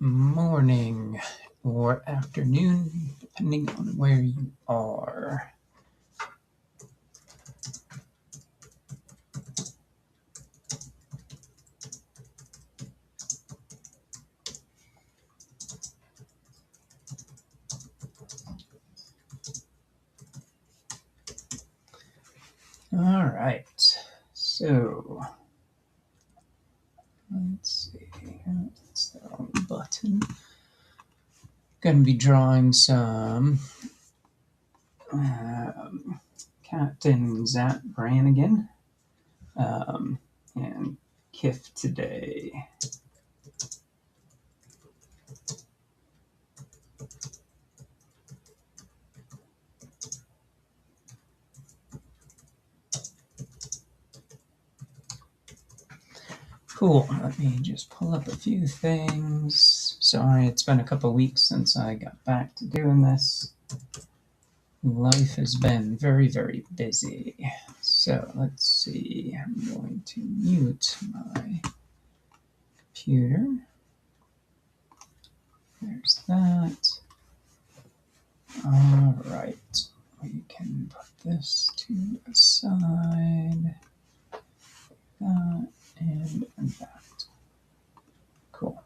morning or afternoon, depending on where you are. All right, so let's see. That's the wrong button. Going to be drawing some Captain Zap Brannigan and Kif today. Cool, let me just pull up a few things. Sorry, it's been a couple weeks since I got back to doing this. Life has been very, very busy. So let's see, I'm going to mute my computer. There's that. All right, we can put this to the side. That and that. Cool.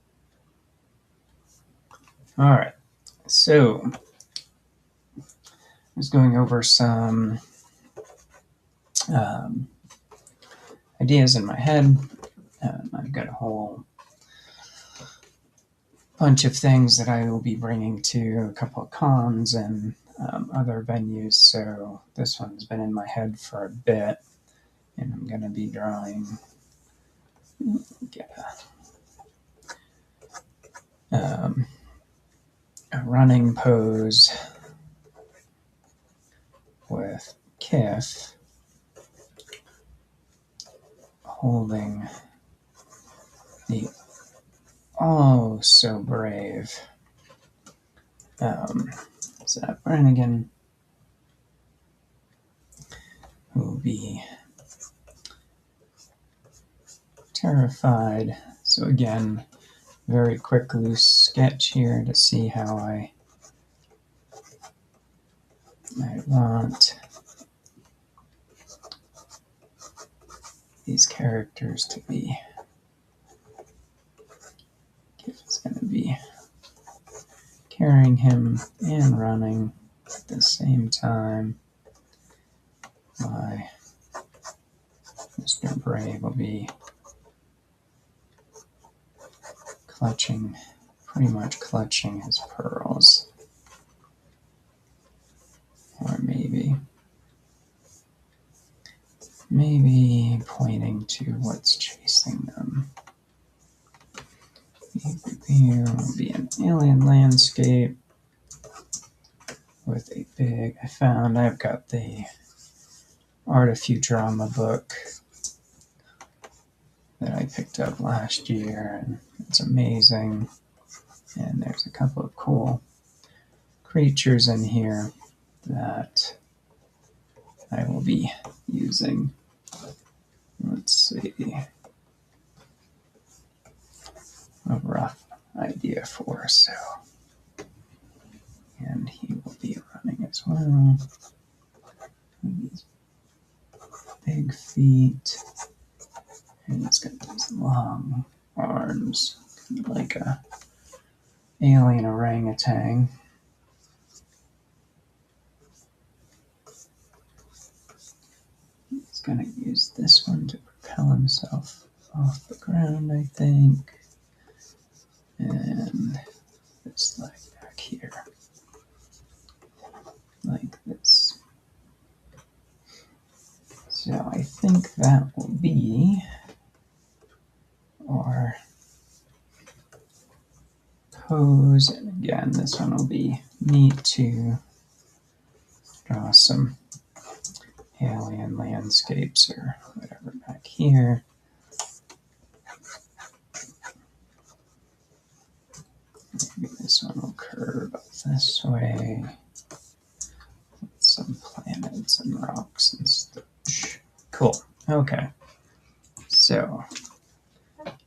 All right, so I was going over some ideas in my head. I've got a whole bunch of things that I will be bringing to a couple of cons and other venues, so this one's been in my head for a bit, and I'm going to be drawing a running pose with Kif holding the oh so brave Zap Brannigan, who will be terrified. So again, very quick loose sketch here to see how I want these characters to be. Kif is going to be carrying him and running at the same time. My Mr. Brave will be pretty much clutching his pearls. Or maybe pointing to what's chasing them. Here will be an alien landscape with a big, I've got the Art of Futurama book that I picked up last year, and it's amazing. And there's a couple of cool creatures in here that I will be using. Let's see. A rough idea for, so. And he will be running as well. These big feet. And he's got these long arms, kind of like a alien orangutan. He's going to use this one to propel himself off the ground, I think. And this leg back here, like this. So I think that will be our pose. And again, this one will be neat to draw some alien landscapes or whatever back here. Maybe this one will curve up this way. With some planets and rocks and such. Cool. Okay. So,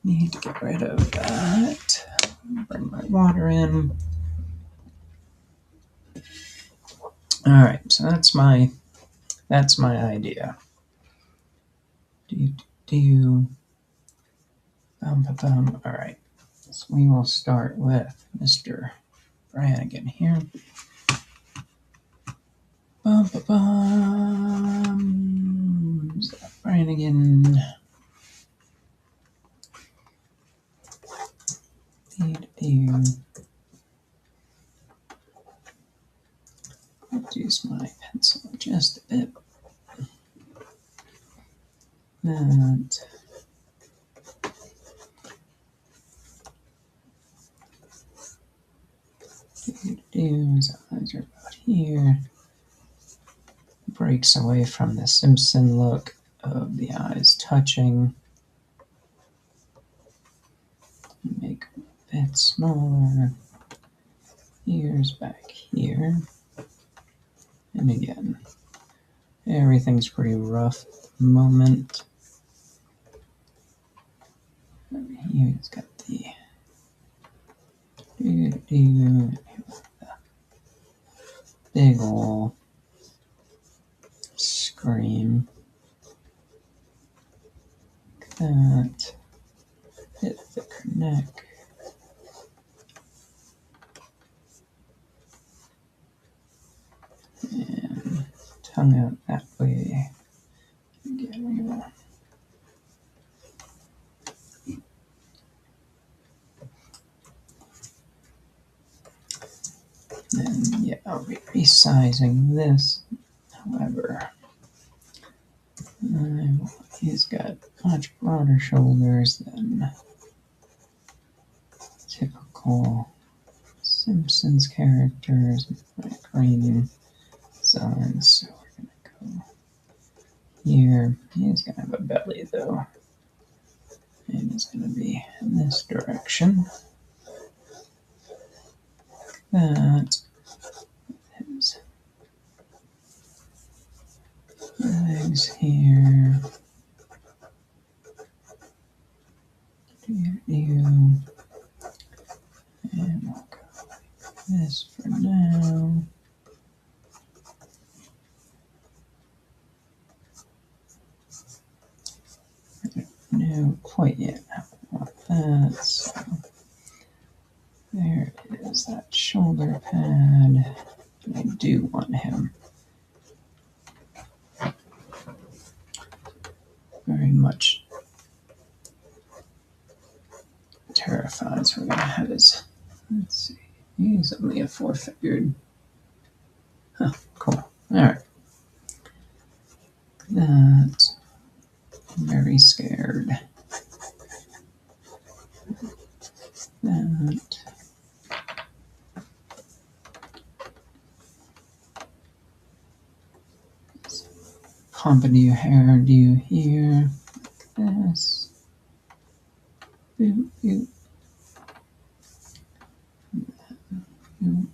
need to get rid of that. Bring my water in. All right, so that's my idea. All right, so we will start with Mr. Brannigan here. Brannigan. Use my pencil just a bit. That. His eyes are about here. Breaks away from the Simpson look of the eyes touching. Make them a bit smaller. Ears back here. And again, everything's pretty rough at the moment. Over here, it's got the big ol' scream. That bit thicker neck. And tongue out that way. Again, we will. And yeah, I'll be resizing this. However, he's got much broader shoulders than typical Simpsons characters with like green signs. So we're gonna go here. He's gonna have a belly though, and it's gonna be in this direction. That his legs here. And we'll go like this for now. No, quite yet. I want that. So there it is, that shoulder pad. I do want him very much terrified. So we're gonna have his. Let's see. He's only a 4-figured. Huh, cool. Alright. That's very scared. That. Pompadour hairdo here. Like this. Boop, boop. Boop.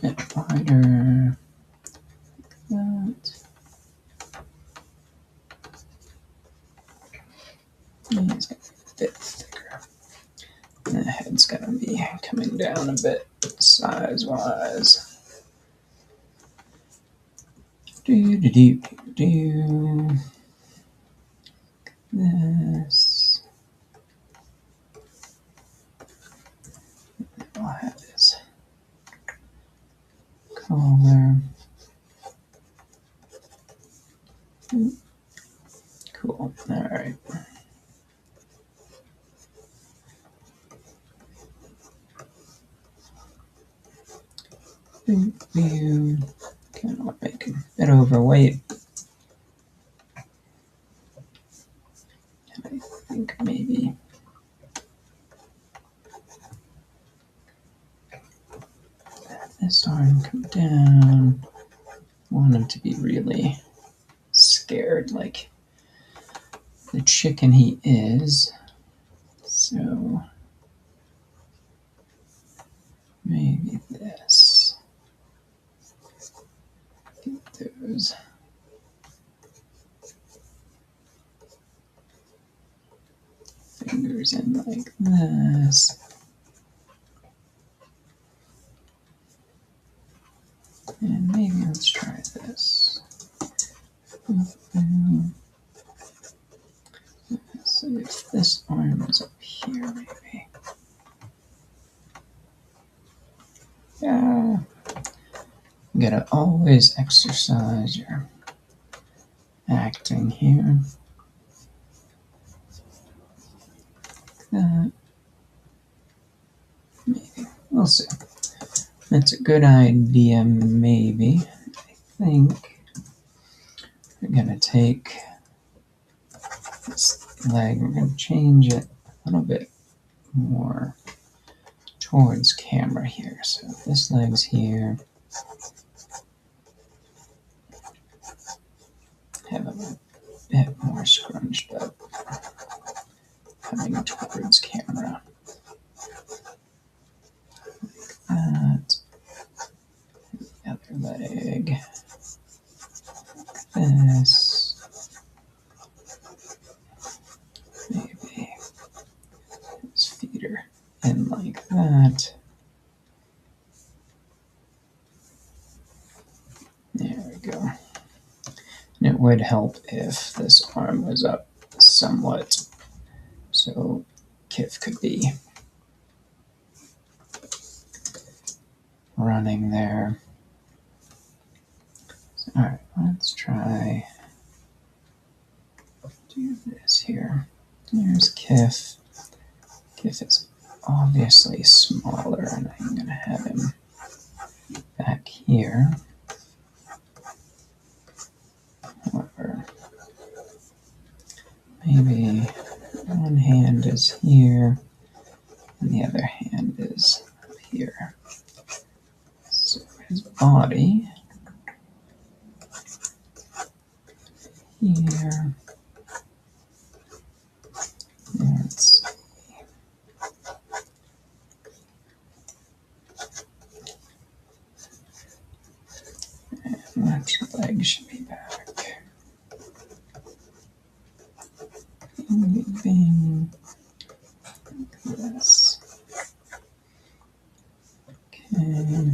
Bit wider. That. And it's gonna be a bit thicker. And the head's gonna be coming down a bit size-wise. Do. This. I'll have his collar. Cool. Alright. Kind of make him a bit overweight. And I think maybe this arm come down. Want him to be really scared, like the chicken he is. So maybe this. Get those. Fingers ears in like this. And maybe let's try this. So if this arm is up here, maybe. Yeah. You gotta always exercise your acting here. That. Maybe. We'll see. That's a good idea, maybe. I think we're gonna take this leg, we're gonna change it a little bit more towards camera here. So this leg's here. Have a bit more scrunched up, coming towards camera. Like that. The other leg. This. Maybe his feet are in like that. There we go. And it would help if this arm was up somewhat, so Kif could be running there. So, all right, let's try do this here. Here's Kif. Kif is obviously smaller, and I'm going to have him back here. However, maybe one hand is here, and the other hand is up here. So his body here. Let's see. And that leg should be back. Bing, like this. Okay.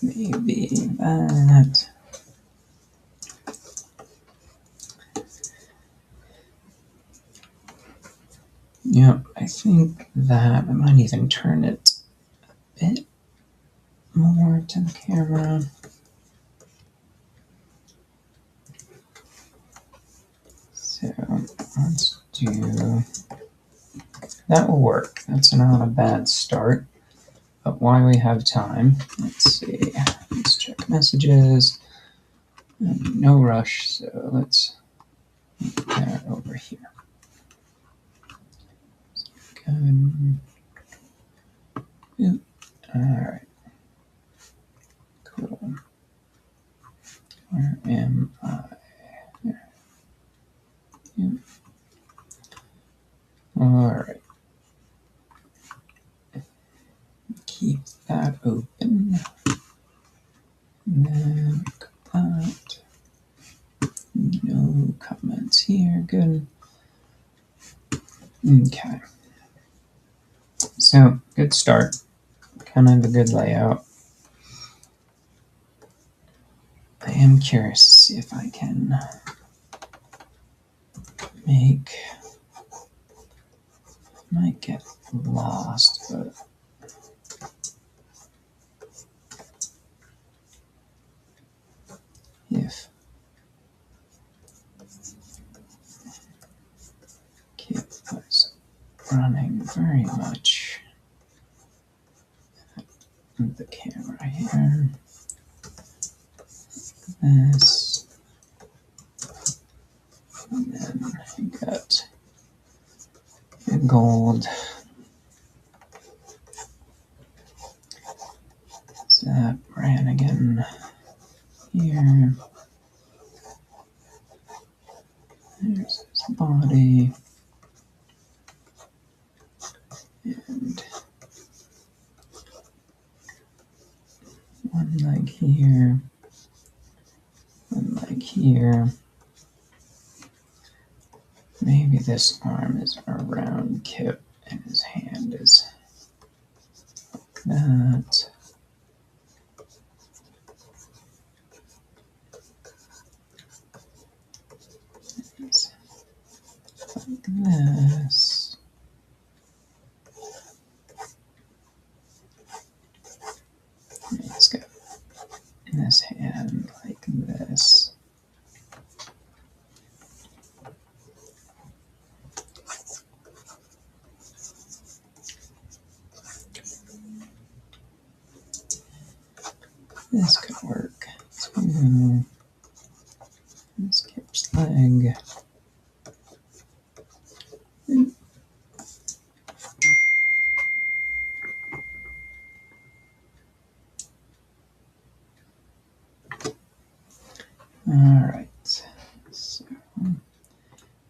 Maybe that. Yep, I think that I might even turn it a bit more to the camera. So let's do that. Will work. That's not a bad start. But while we have time, let's see. Let's check messages. No rush, so let's put that over here. Good. Yep. All right. Cool. Where am I? There. Yep. All right. Keep that open. And then that. No comments here. Good. Okay. So, good start. Kind of a good layout. I am curious to see if I can make. Might get lost, but. If Kip was running very much at the camera here, this, and then you got the gold. Zap Brannigan here. There's his body. And one leg here. One leg here. Maybe this arm is around Kip and his hand is that. It's like this. He's got this hand like this. This could work too. This Kip's leg. Alright, so I'm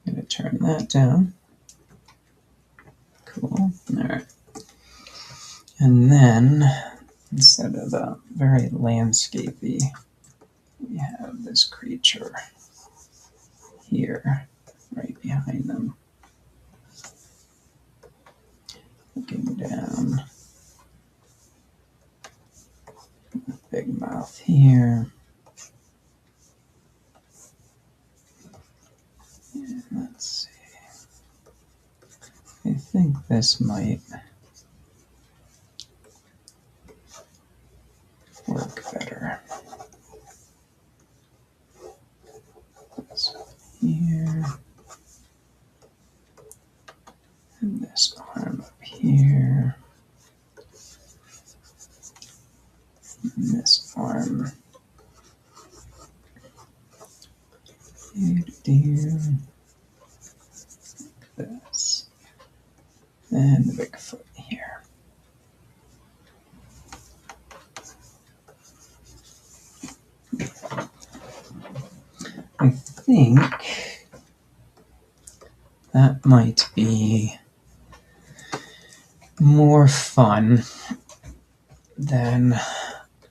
going to turn that down. Cool. Alright. And then, instead of a very landscapey, we have this creature here, right behind them. Looking down. Big mouth here. And let's see. I think this might work better. This here. And this arm up here. And this arm. This. And the big foot here. I think that might be more fun than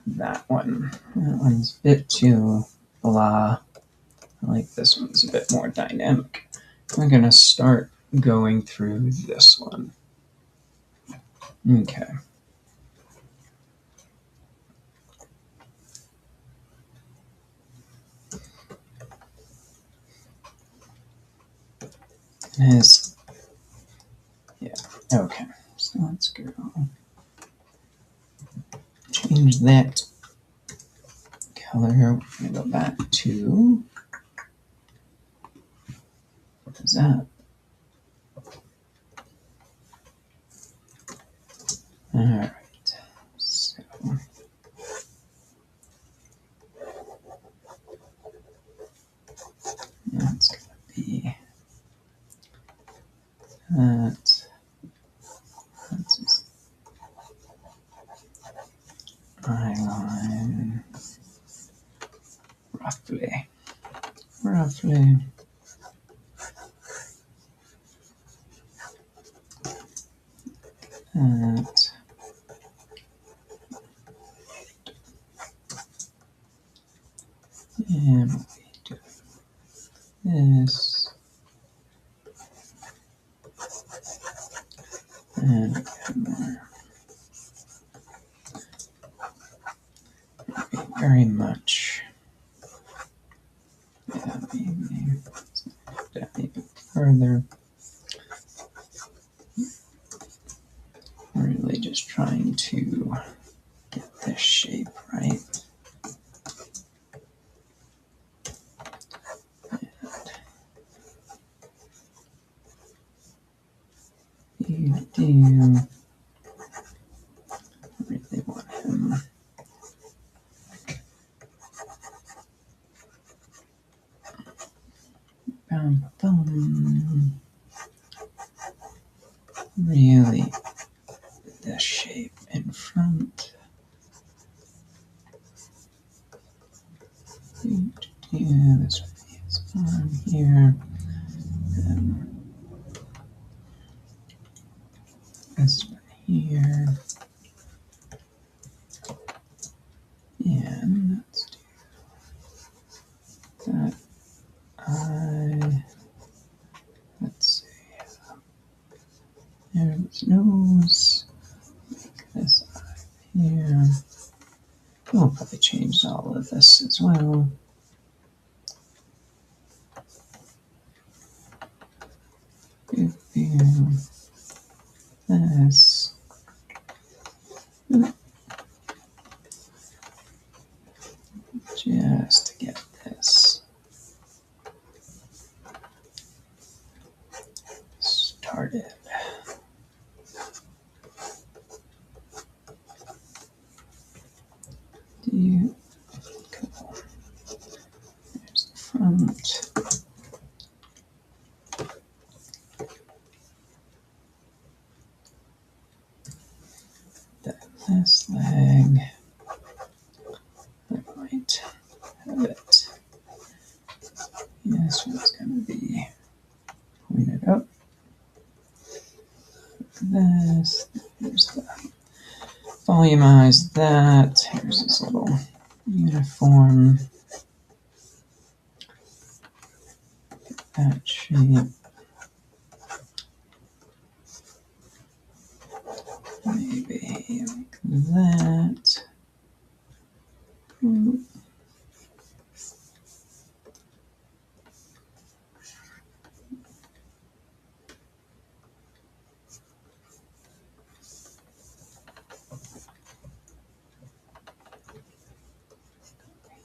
that one. That one's a bit too blah. I like this one's a bit more dynamic. I'm going to start going through this one. Okay. Yeah, okay. So let's go. Change that color. We're going to go back to. What is that? Alright. So. That's going to be that. That's just eye line. Roughly. That. And we do this. And again more. Very much. Yeah, maybe down even further. Really just trying to get this shape right. And you do really want him. Bum, bum. Really the shape in front. This is on here. And this one here. And let's do that eye. his nose. Make this eye here. We'll probably change all of this as well. This. Just to get this started. Cool. There's the front. Then this leg. I might have it. This one's going to be pointed up. This. Here's the volumize that. Here's this little uniform. That shape. Maybe like that.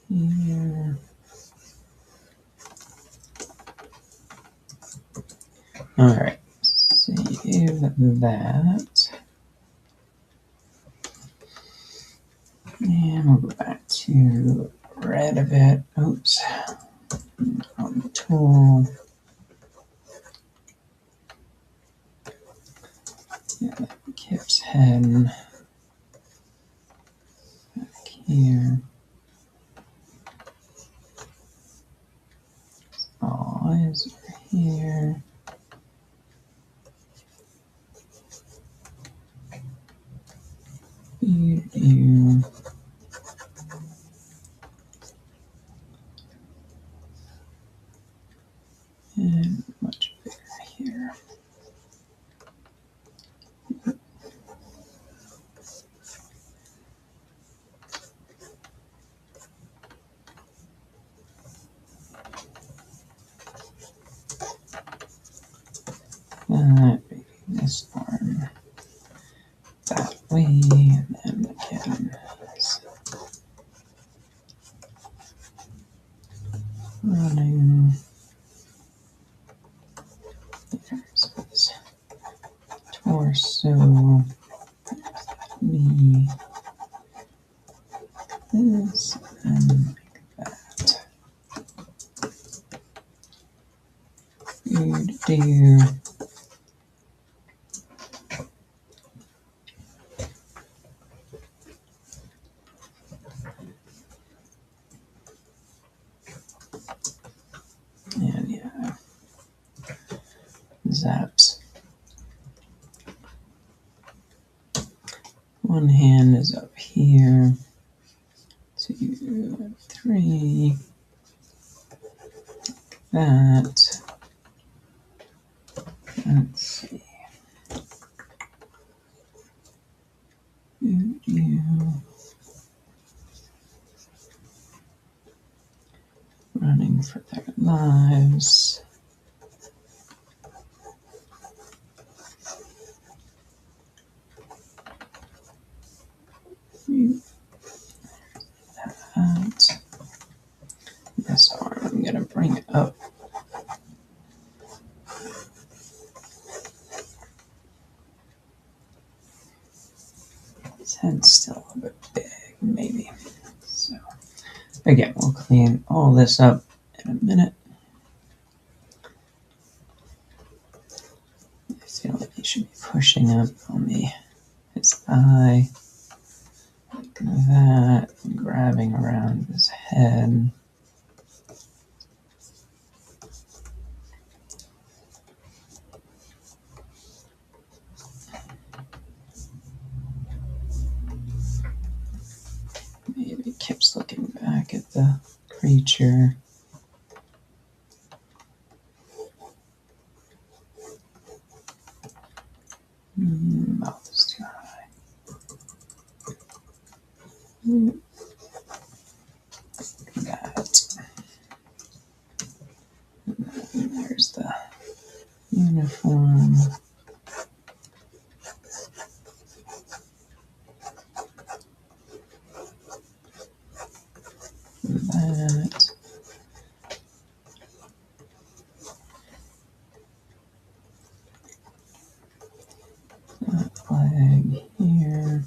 Here. All right, save that. And we'll go back to red a bit. Oops. On the tool. Yeah, Kip's head. Back here. Eyes over here. You. And much bigger here. Maybe this arm that way, and then again. Running. There's his torso. Knee. This and like that. Do. And yeah, zaps. One hand is up here. 2, 3. That. Let's see. Running for their lives. That. This arm, I'm going to bring it up. His head's still a bit big, maybe. So, again, we'll clean all this up in a minute. I feel like he should be pushing up on his thigh, like that, and grabbing around his head. Maybe Kip's looking back at the creature. that. And there's the uniform. That. That flag here.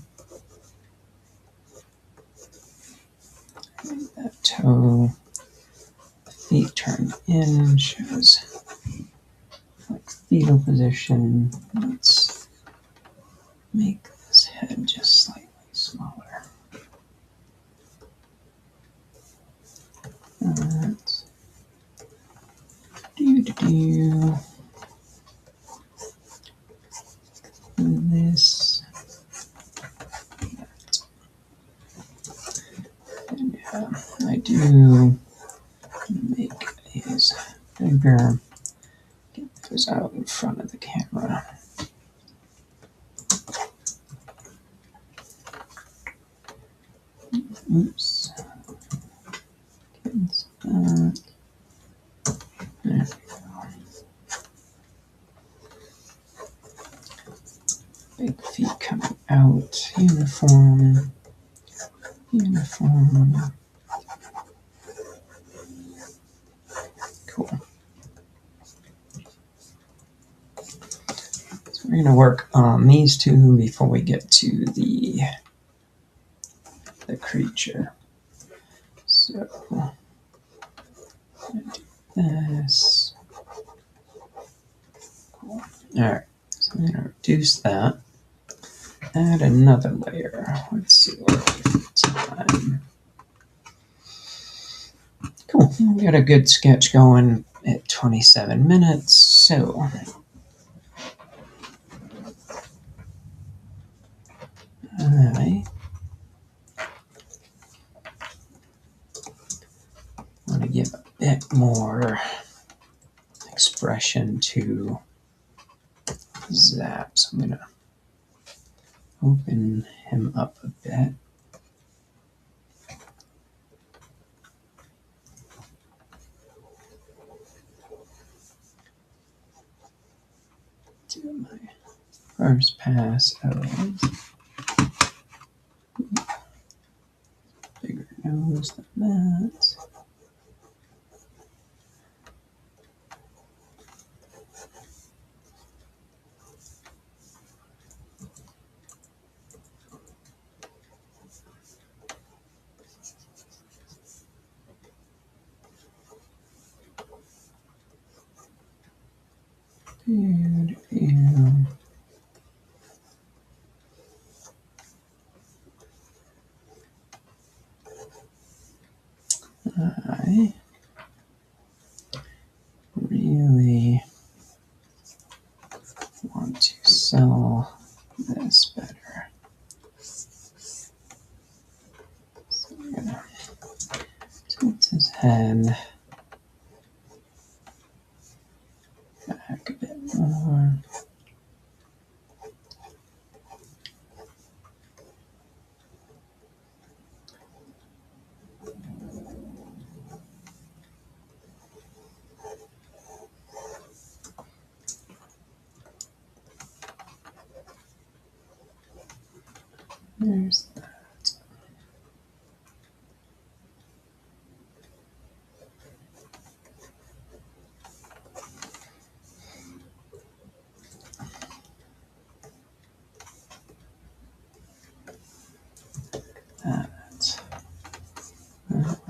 That toe. Feet turned in shows like fetal position. Let's make this head just slightly smaller. That. This. And yeah, I do make these bigger. Get those out in front of the camera. Oops. There we go. Big feet coming out. Uniform. Uniform. Cool. So we're going to work on these two before we get to the creature. So do this. Cool. Alright, so I'm going to reduce that. Add another layer. Let's see what time. Cool. We got a good sketch going at 27 minutes. So I want to give a bit more expression to Zap. So I'm going to open him up a bit. Do my first pass of bigger nose than that. I really want to sell this better. So I'm gonna tilt his head back a bit more. There's that.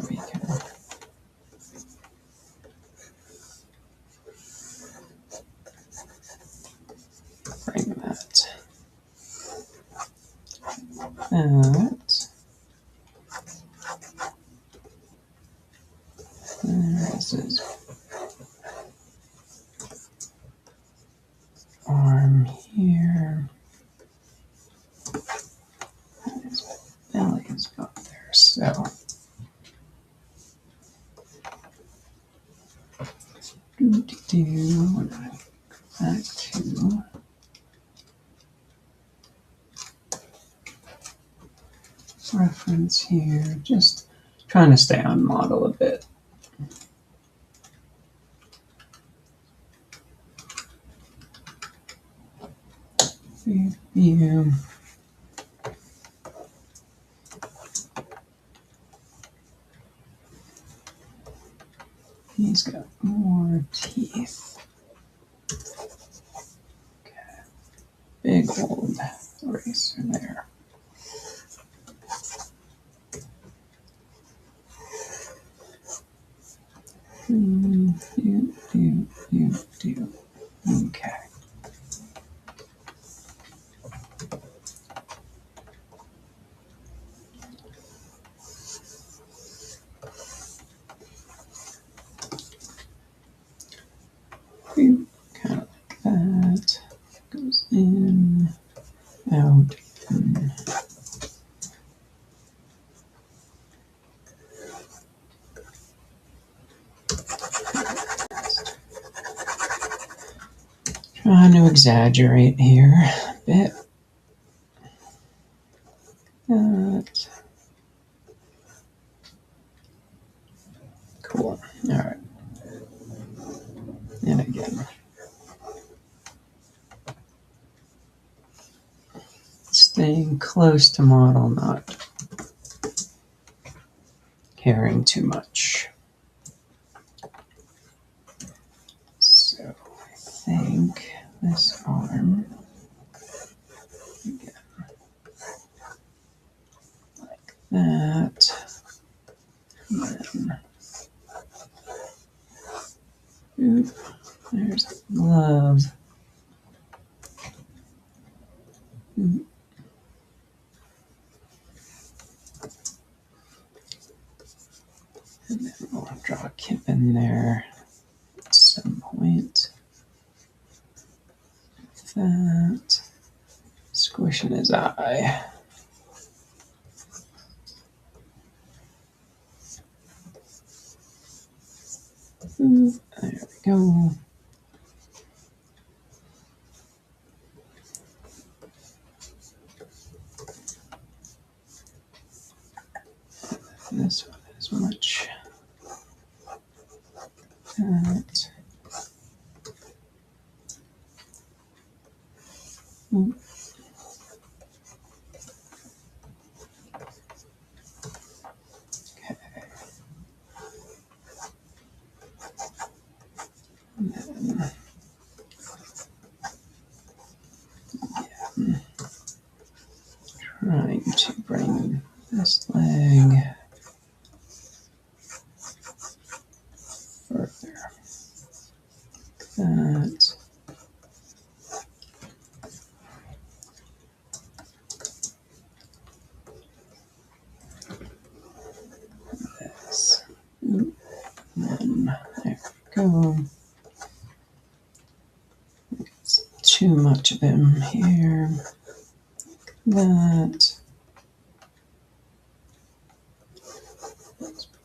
We can bring that. This is arm here. His belly is up there, so when I go back reference here, just trying to stay on model a bit. View. He's got more teeth. Okay. Big old eraser there. Okay. Kind of like that. Goes in, out, in. Trying to exaggerate here a bit. That. Cool. All right. And again. Staying close to model, not caring too much. So I think this arm, again, like that. And then, oop, there's the glove. Oop. And then we'll draw a kip in there at some point. That. Squishing his eye. Ooh, there we go. This one is much. That. Ooh. Okay. And then, yeah, trying to bring this leg further. That. This. Oop. And then there we go. It's too much of him here. That.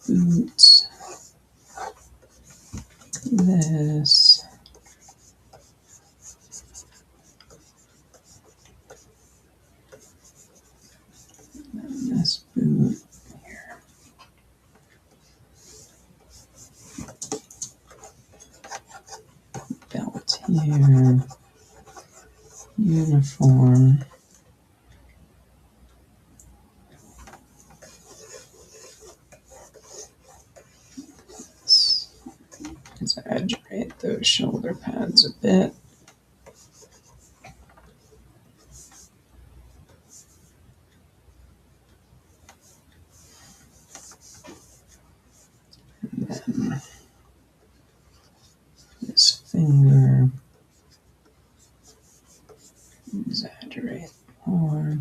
Boots. This. And this boot here. Belt here. Uniform. Let's exaggerate those shoulder pads a bit. And then this finger. Exaggerate more.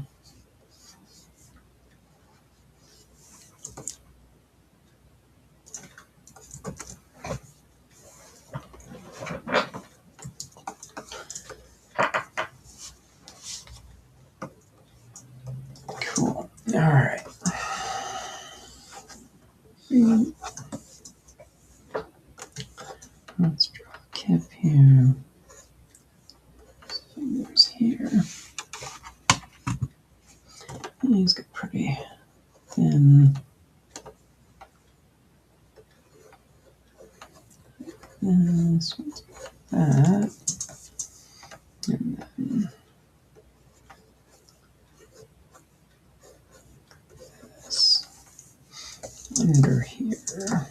Cool. All right. Let's draw a kip here. Fingers here. He's got pretty So that, and then this under here.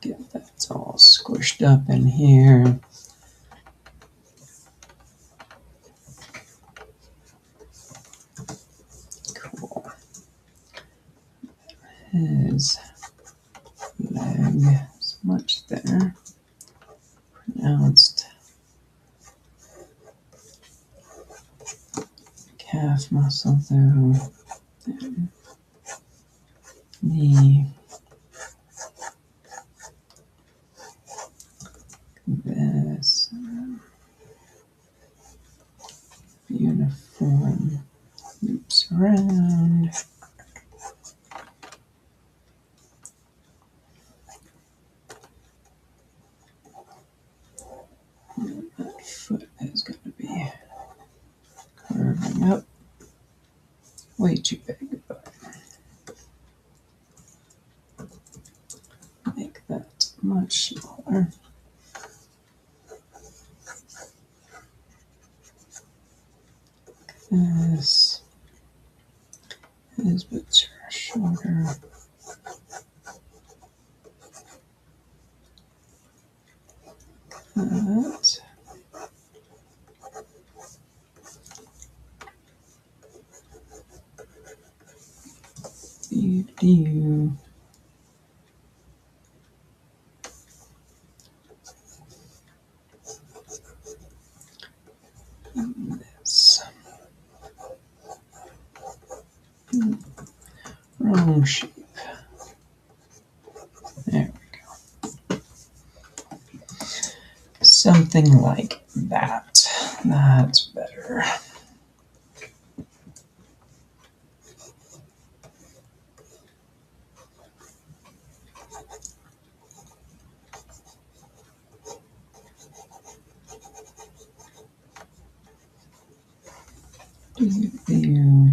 Get that all squished up in here. Cool. His leg is much there. Pronounced calf muscle though. And knee. This uniform loops around. And that foot is going to be curving up. Way too big, but make that much smaller. This his boots are shorter. That. Do. This. Wrong shape. There we go. Something like that. That's better. Do.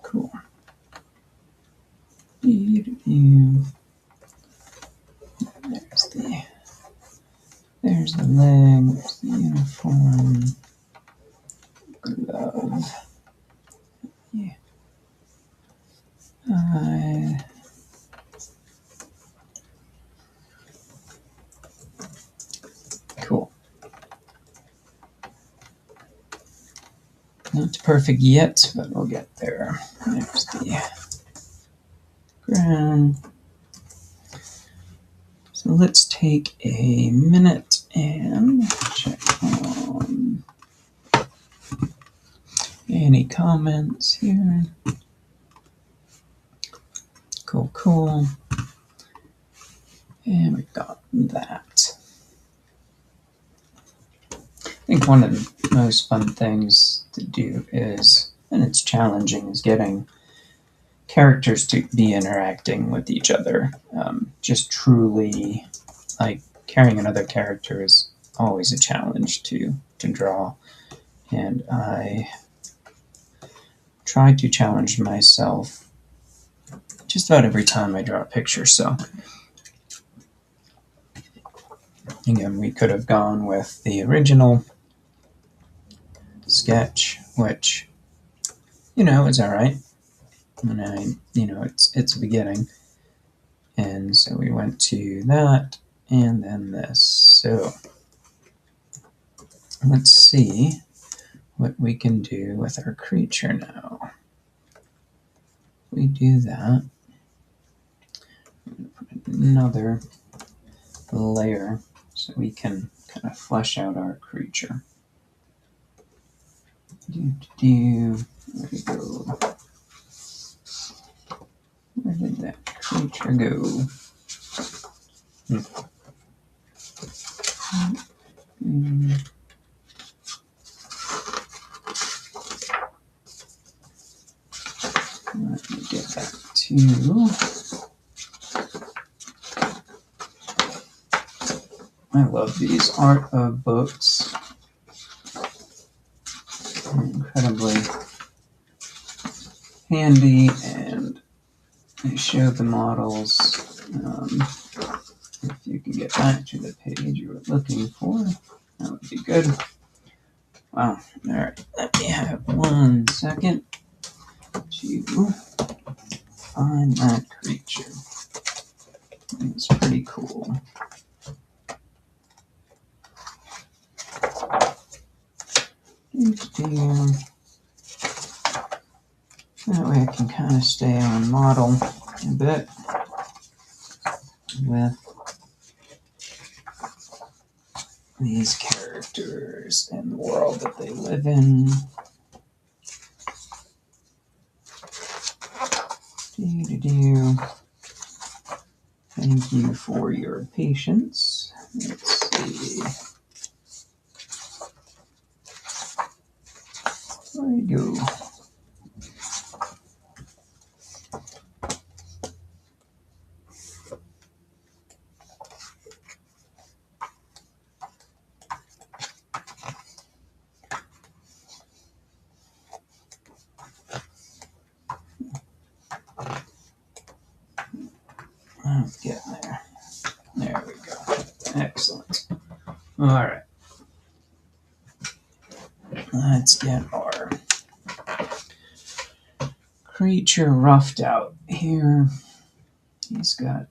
Cool. There's the leg, there's the uniform glove. Yeah. Cool. Not perfect yet, but we'll get there. There's the ground. So let's take a minute and check on any comments here. Cool. And we've got that. I think one of the most fun things to do is, and it's challenging, is getting characters to be interacting with each other. Just truly, like, carrying another character is always a challenge to draw. And I try to challenge myself just about every time I draw a picture. So again, we could have gone with the original sketch, which, is all right. And it's a beginning. And so we went to that and then this. So let's see what we can do with our creature now. We do that. I'm going to put another layer so we can kind of flesh out our creature. There we go. Where did that creature go? Let me get back to... I love these art of books. They're incredibly handy, and they show the models. If you can get back to the page you were looking for, that would be good. Wow. Alright, let me have 1 second to find that creature. It's pretty cool. That way I can kind of stay on model a bit with these characters and the world that they live in. Thank you for your patience. Let's see. There you go. I'm getting there. There we go. Excellent. All right. Let's get our creature roughed out here. He's got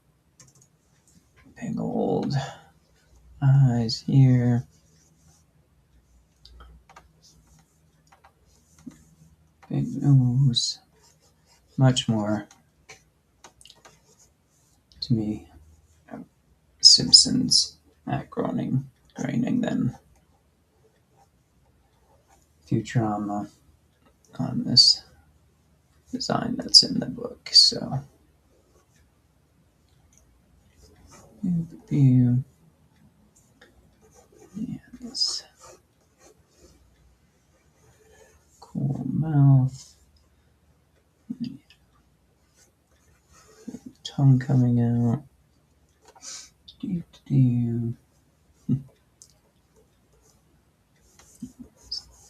big old eyes here. Big nose. Much more, to me, Simpsons Matt Groening than Futurama on this design that's in the book. So, yeah, this cool mouth, tongue coming out.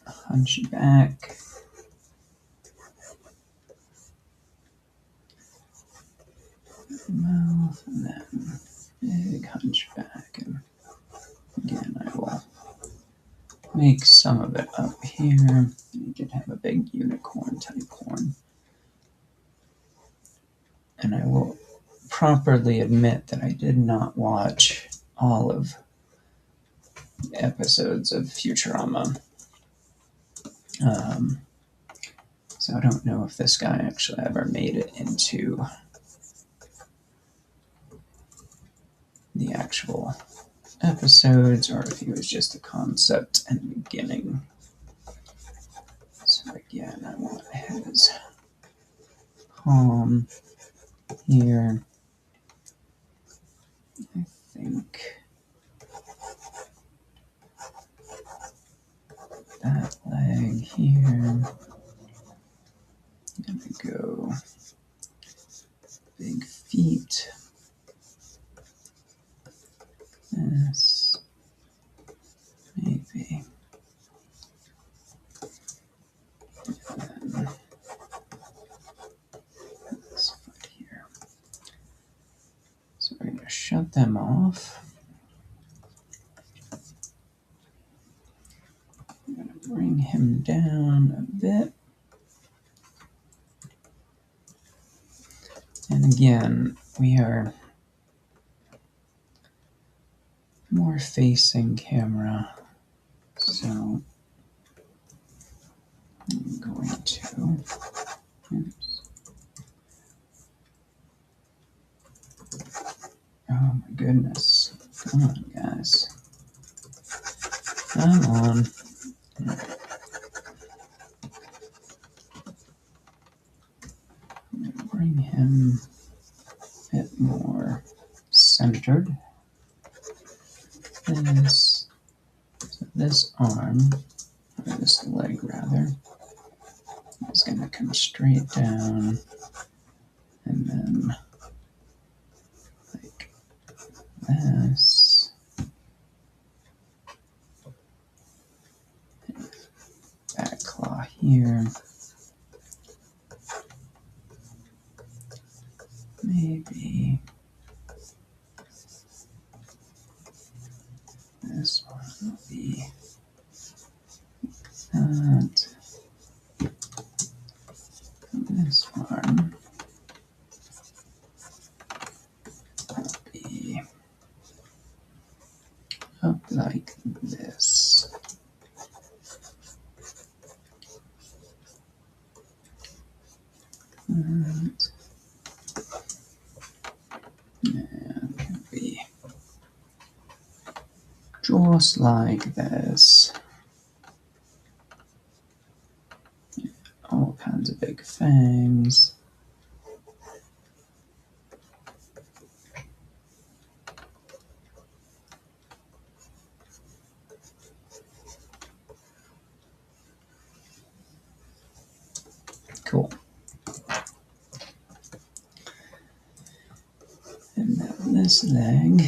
Hunchback. Mouth, and then big hunchback. And again, I will make some of it up here. You could have a big unicorn type horn. And I will properly admit that I did not watch all of the episodes of Futurama. So I don't know if this guy actually ever made it into the actual episodes, or if he was just a concept in the beginning. So again, I want his palm here. I think that leg here. There we go. Big feet. This. Maybe. And then this foot here. So we're going to shut them off. I'm going to bring him down a bit. And again, we are more facing camera, so I'm going to, oops. Oh my goodness, come on guys, come on. Bring him a bit more centered. This arm, or this leg rather, is going to come straight down, and then like this. Back claw here. Maybe this one will be that. This one will be up like this. And can be just like this. All kinds of big fangs. Cool. And then this leg.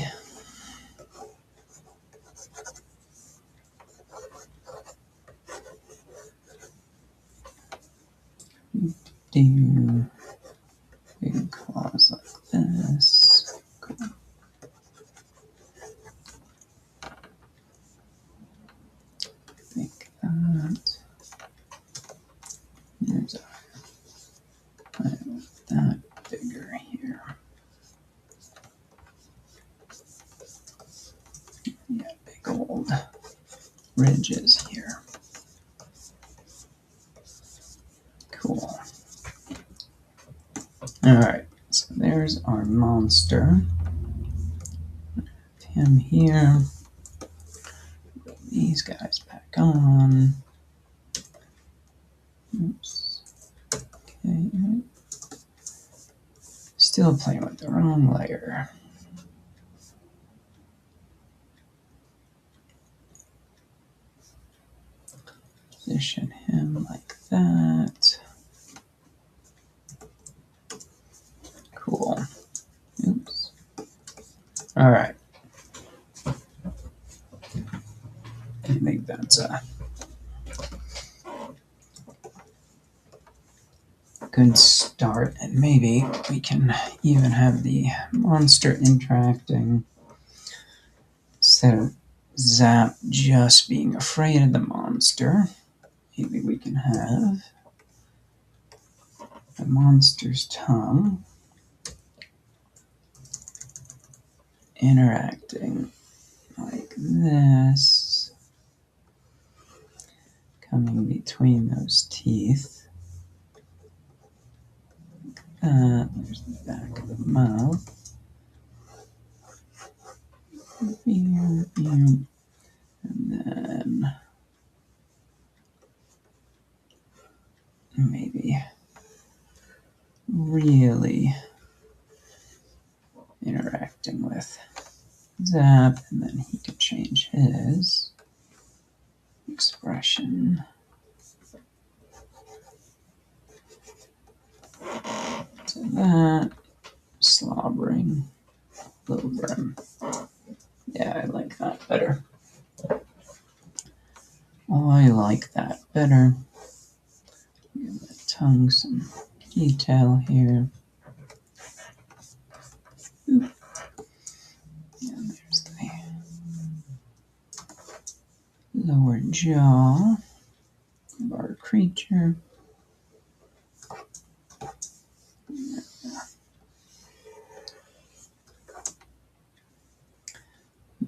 Do big claws like this. Cool. Like that. There's that bigger here. Yeah, big old ridges here. Cool. Alright, so there's our monster. Him here. Put these guys back on. Oops. Okay. Still playing with the wrong layer. Position him like that. Cool. Oops. All right. I think that's a good start, and maybe we can even have the monster interacting instead of Zap just being afraid of the monster. Maybe we can have the monster's tongue interacting like this, coming between those teeth. There's the back of the mouth. Here, here. And then maybe really interacting with Zap, and then he could change his expression to that, slobbering over him. Yeah, I like that better. I like that better. Give the tongue some detail here. Oop. Yeah, there's the lower jaw of our creature.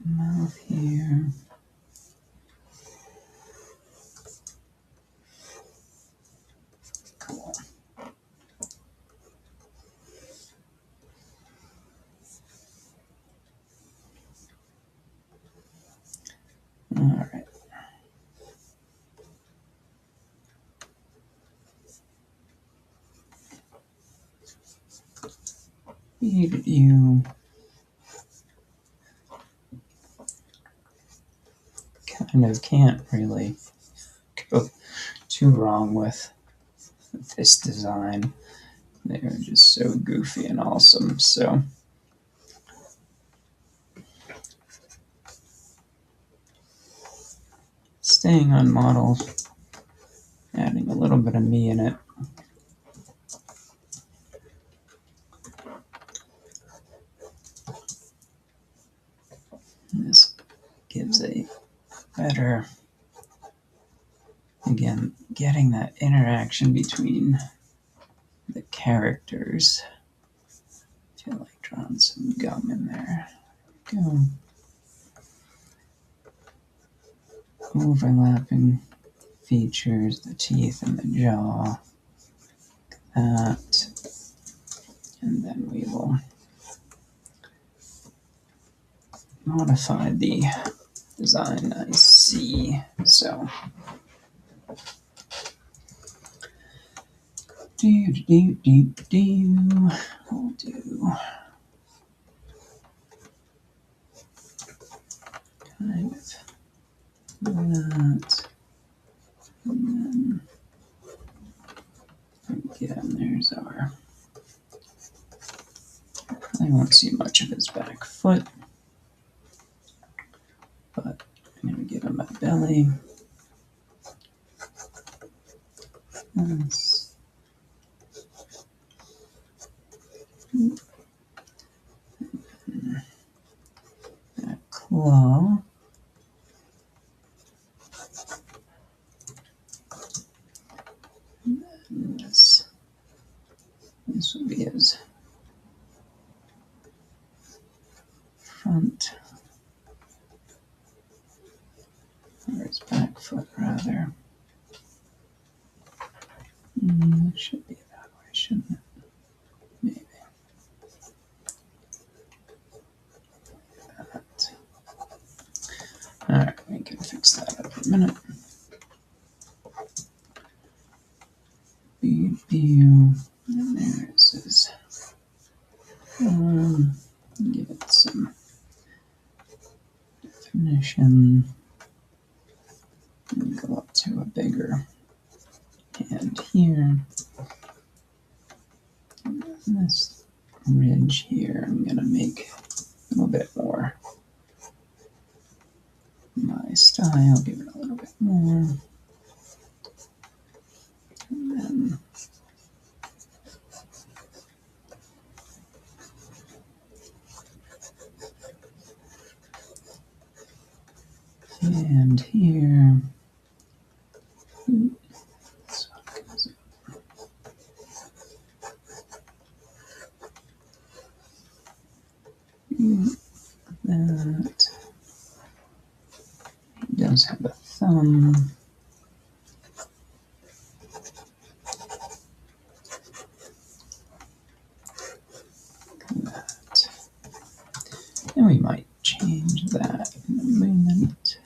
Mouth here. Cool. All right. You kind of can't really go too wrong with this design. They're just so goofy and awesome. So staying on model, adding a little bit of me in it. This gives a better, again, getting that interaction between the characters. I feel like drawing some gum in there. Go. Overlapping features, the teeth and the jaw. That. And then we will modify the design I see. So we'll do kind of that. And then again, there's our, I won't see much of his back foot, but I'm going to give him a belly. This. That claw. And then this will be his front, or his back foot rather. It should be that way, shouldn't it? Maybe. That. Alright, we can fix that up in a minute. And there's his give it some definition. And go up to a bigger hand here. And this ridge here, I'm going to make a little bit more my style, give it a little bit more. And then and here. This one goes up. That. He does have a thumb. That. And we might change that in a moment.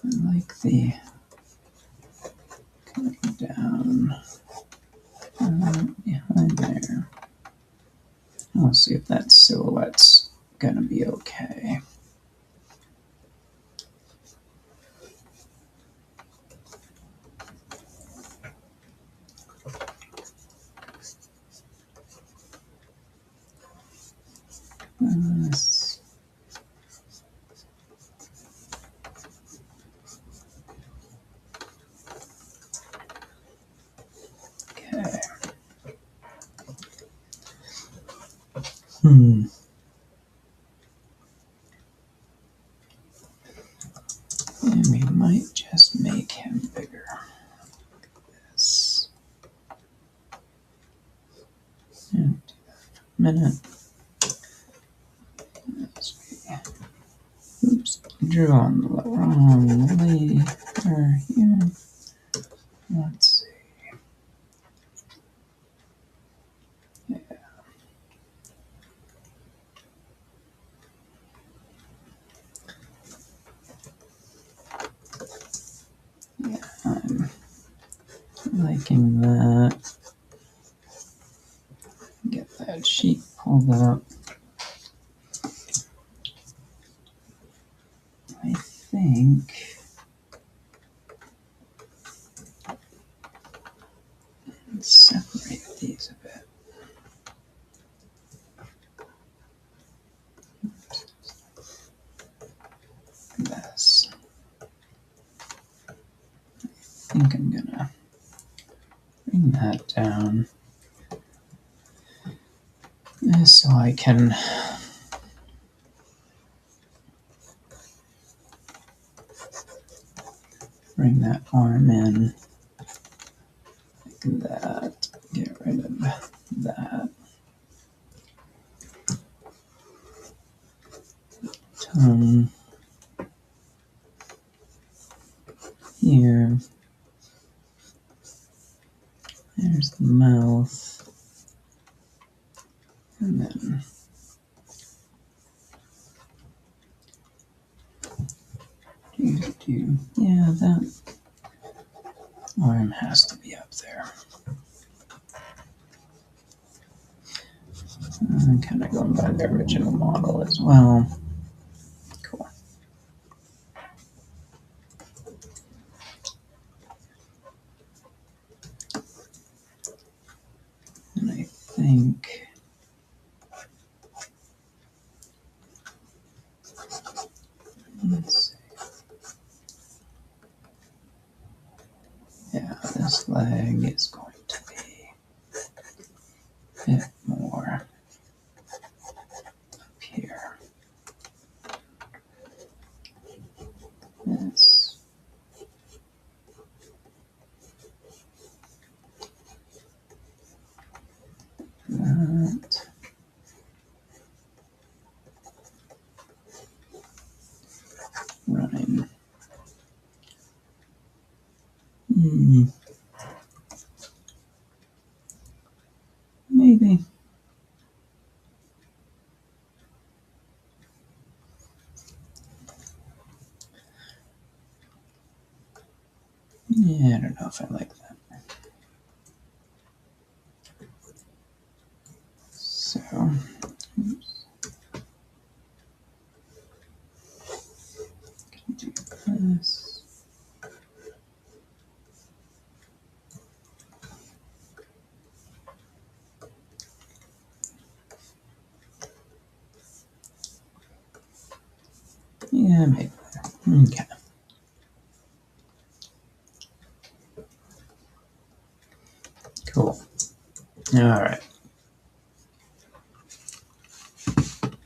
I like the coming down behind there. I'll see if that silhouette's gonna be okay. Okay. And we might just make him bigger. Like this. And do that for a minute. Oops, drew on the wrong layer here. Let's see. Yeah. Yeah, I'm liking that. Get that sheet pulled up. I think think I'm gonna bring that down so I can bring that arm in like that. Get rid of that. Tongue here. There's the mouth. And then yeah, that arm has to be up there. I'm kind of going by the original model as well. Cool. And I think let's see. Yeah, this leg is going to be a bit more up here. This. That. Running. Maybe. Yeah, I don't know if I like that. So, oops. Can do this. Yeah, maybe. Okay. Cool. All right.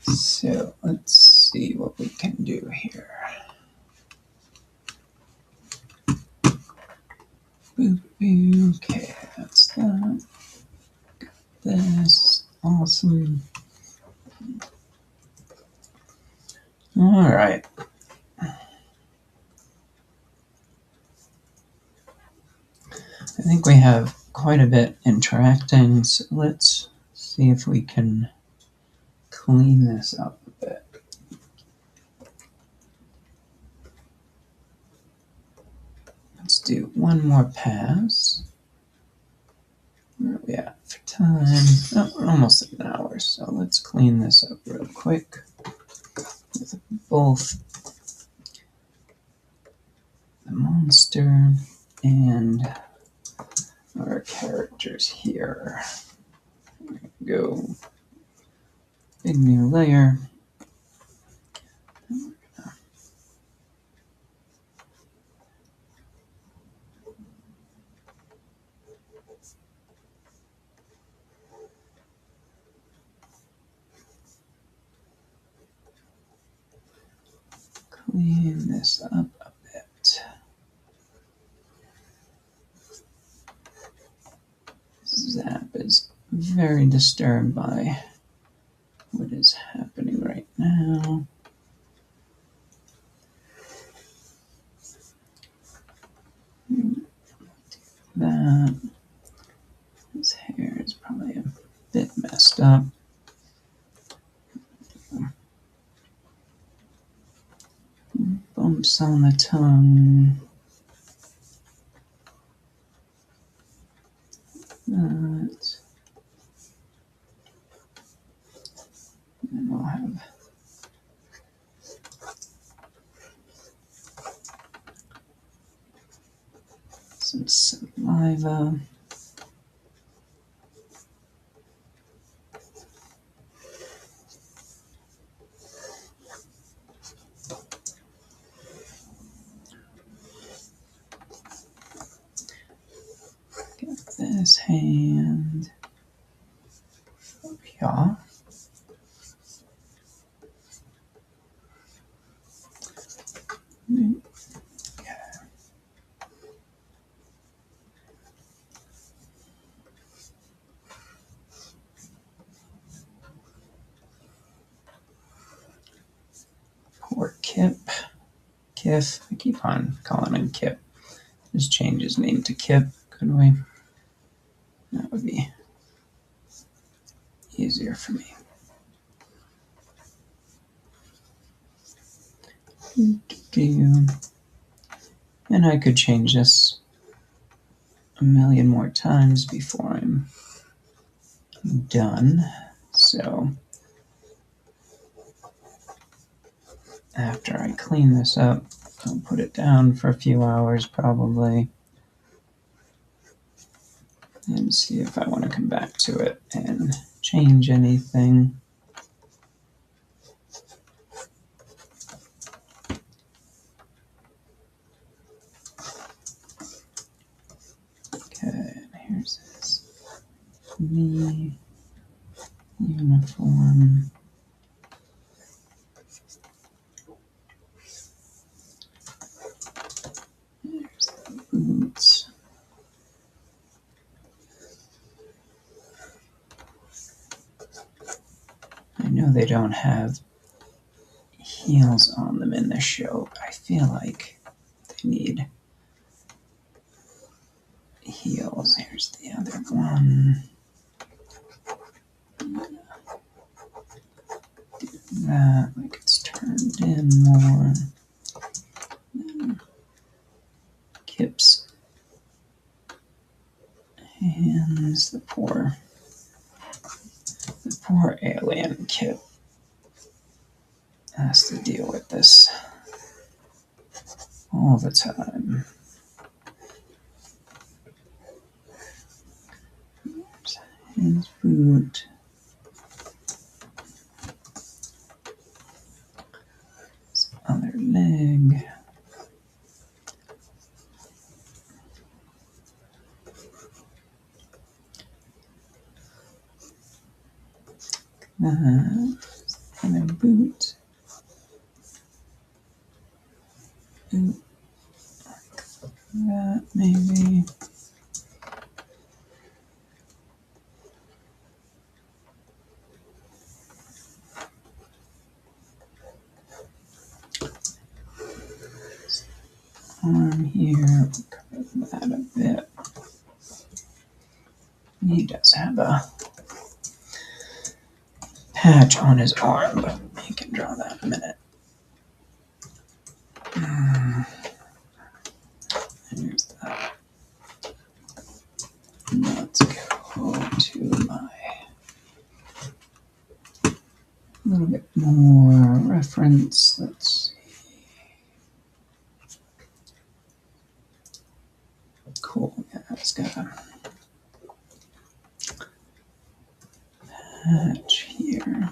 So let's see what we can do here. Okay, that's that. Got this. Awesome. All right. I think we have quite a bit interacting, so let's see if we can clean this up a bit. Let's do one more pass. Where are we at for time? Oh, we're almost at an hour, so let's clean this up real quick with both the monster and our characters here. Go big new layer. Clean this up a bit. Zap is very disturbed by what is happening right now. That. His hair is probably a bit messed up. Bumps on the tongue. That. And we'll have some saliva. this hand up here. Poor Kip. Kif. I keep on calling him Kip. Just change his name to Kip, could we? That would be easier for me. And I could change this a million more times before I'm done. So after I clean this up, I'll put it down for a few hours probably and see if I want to come back to it and change anything. Okay, here's this knee uniform. There's the boots. I know they don't have heels on them in the show, but I feel like they need heels. Here's the other one. Do that like it's turned in more. Then Kip's hands. The poor alien Kip has to deal with this all the time. His boot. His other leg. That. Other boot. Boot. Like that, maybe. Arm here, cover that a bit. He does have a patch on his arm, but he can draw that in a minute. Here's that. Let's go to my a little bit more reference. Let's see. Cool. Yeah, it's got a patch here.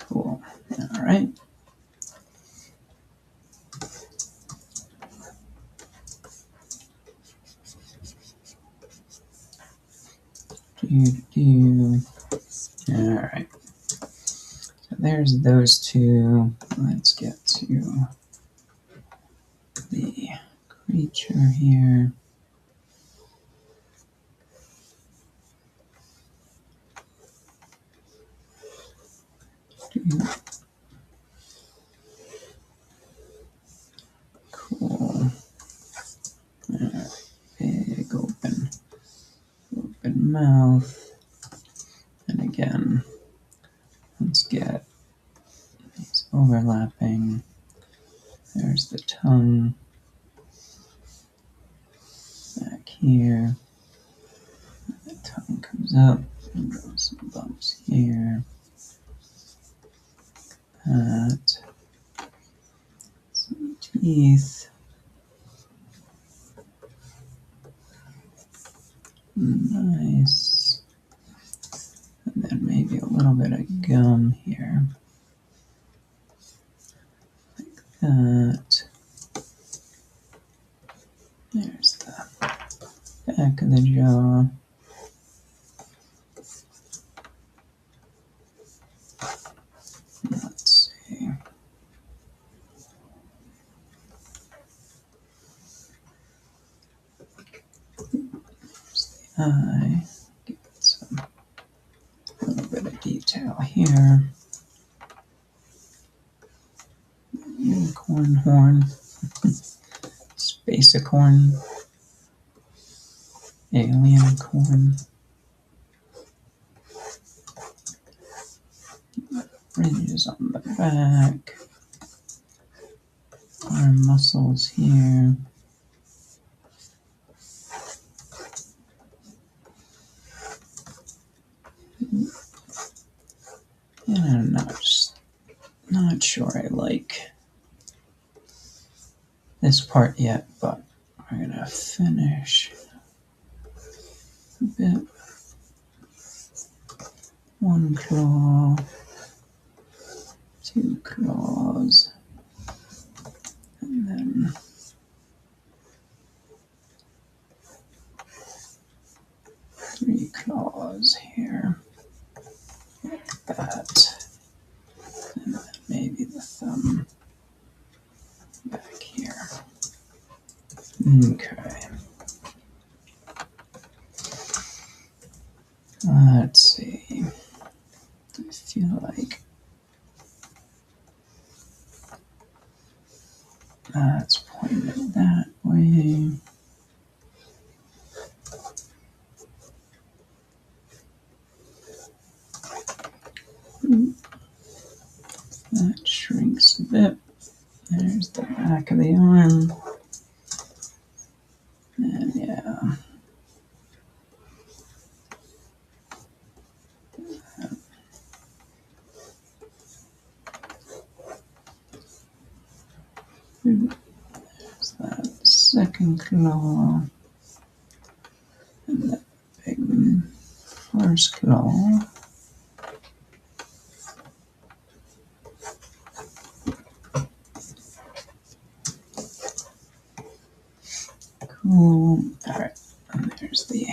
Cool. All right. All right. So there's those two. Let's get to the creature here. Cool. Big open mouth. And again, let's get these overlapping. There's the tongue back here. The tongue comes up and goes some bumps here. That. Some teeth. Nice. And then maybe a little bit of gum here. that. There's the back of the jaw. Let's see. There's the eye. Give it some little bit of detail here. Unicorn horn. Spacicorn. Alien corn. Fringes on the back. Arm muscles here. And I'm not sure I like this part yet, but we're gonna finish a bit. One claw, two claws, and then three claws here, like that, and then maybe the thumb back here. Okay. Let's see. I feel like that's pointed that way. That shrinks a bit. There's the back of the arm. And yeah. There's that second claw. And that big first claw. Cool. Alright, and there's the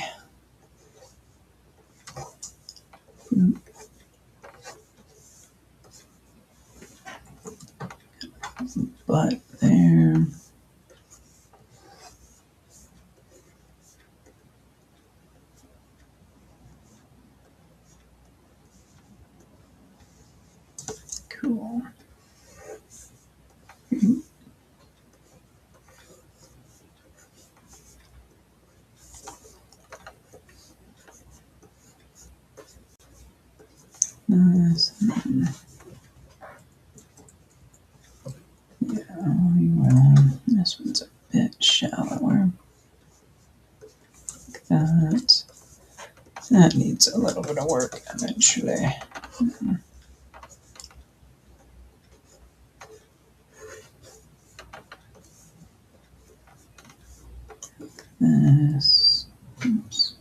butt there. Cool. Nice. Yeah, we will. This one's a bit shallower. Like that. That needs a little bit of work eventually. This. Oops.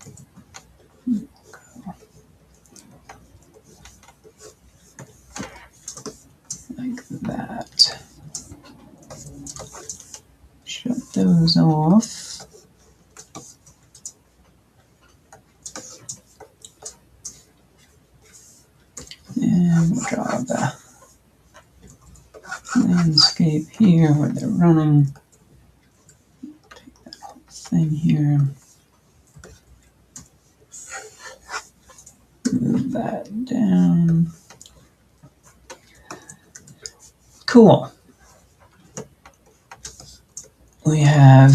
Like that. Shut those off. And we'll draw the landscape here where they're running. Take that whole thing here. Move that down. Cool. We have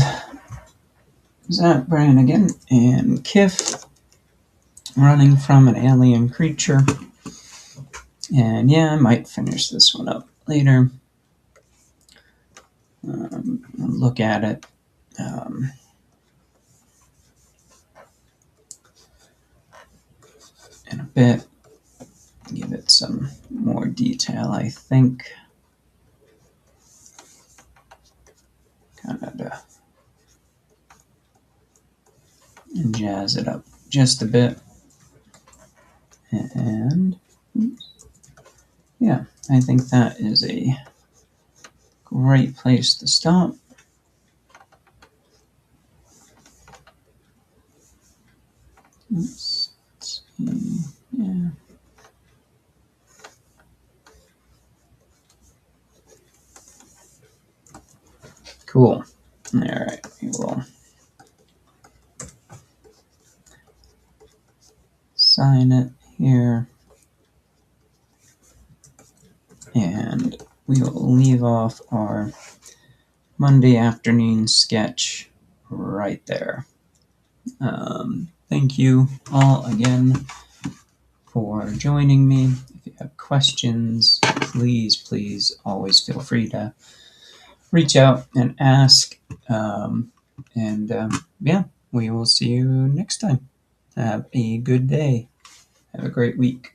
Zapp Brannigan and Kif running from an alien creature. And yeah, I might finish this one up later. Look at it. In a bit. Give it some more detail, I think. Kind of to jazz it up just a bit. And yeah, I think that is a great place to stop. Oops. Let's see. Yeah. Cool. All right. We will sign it here. And we will leave off our Monday afternoon sketch right there. Thank you all again for joining me. If you have questions, please always feel free to reach out and ask. Yeah, we will see you next time. Have a good day. Have a great week.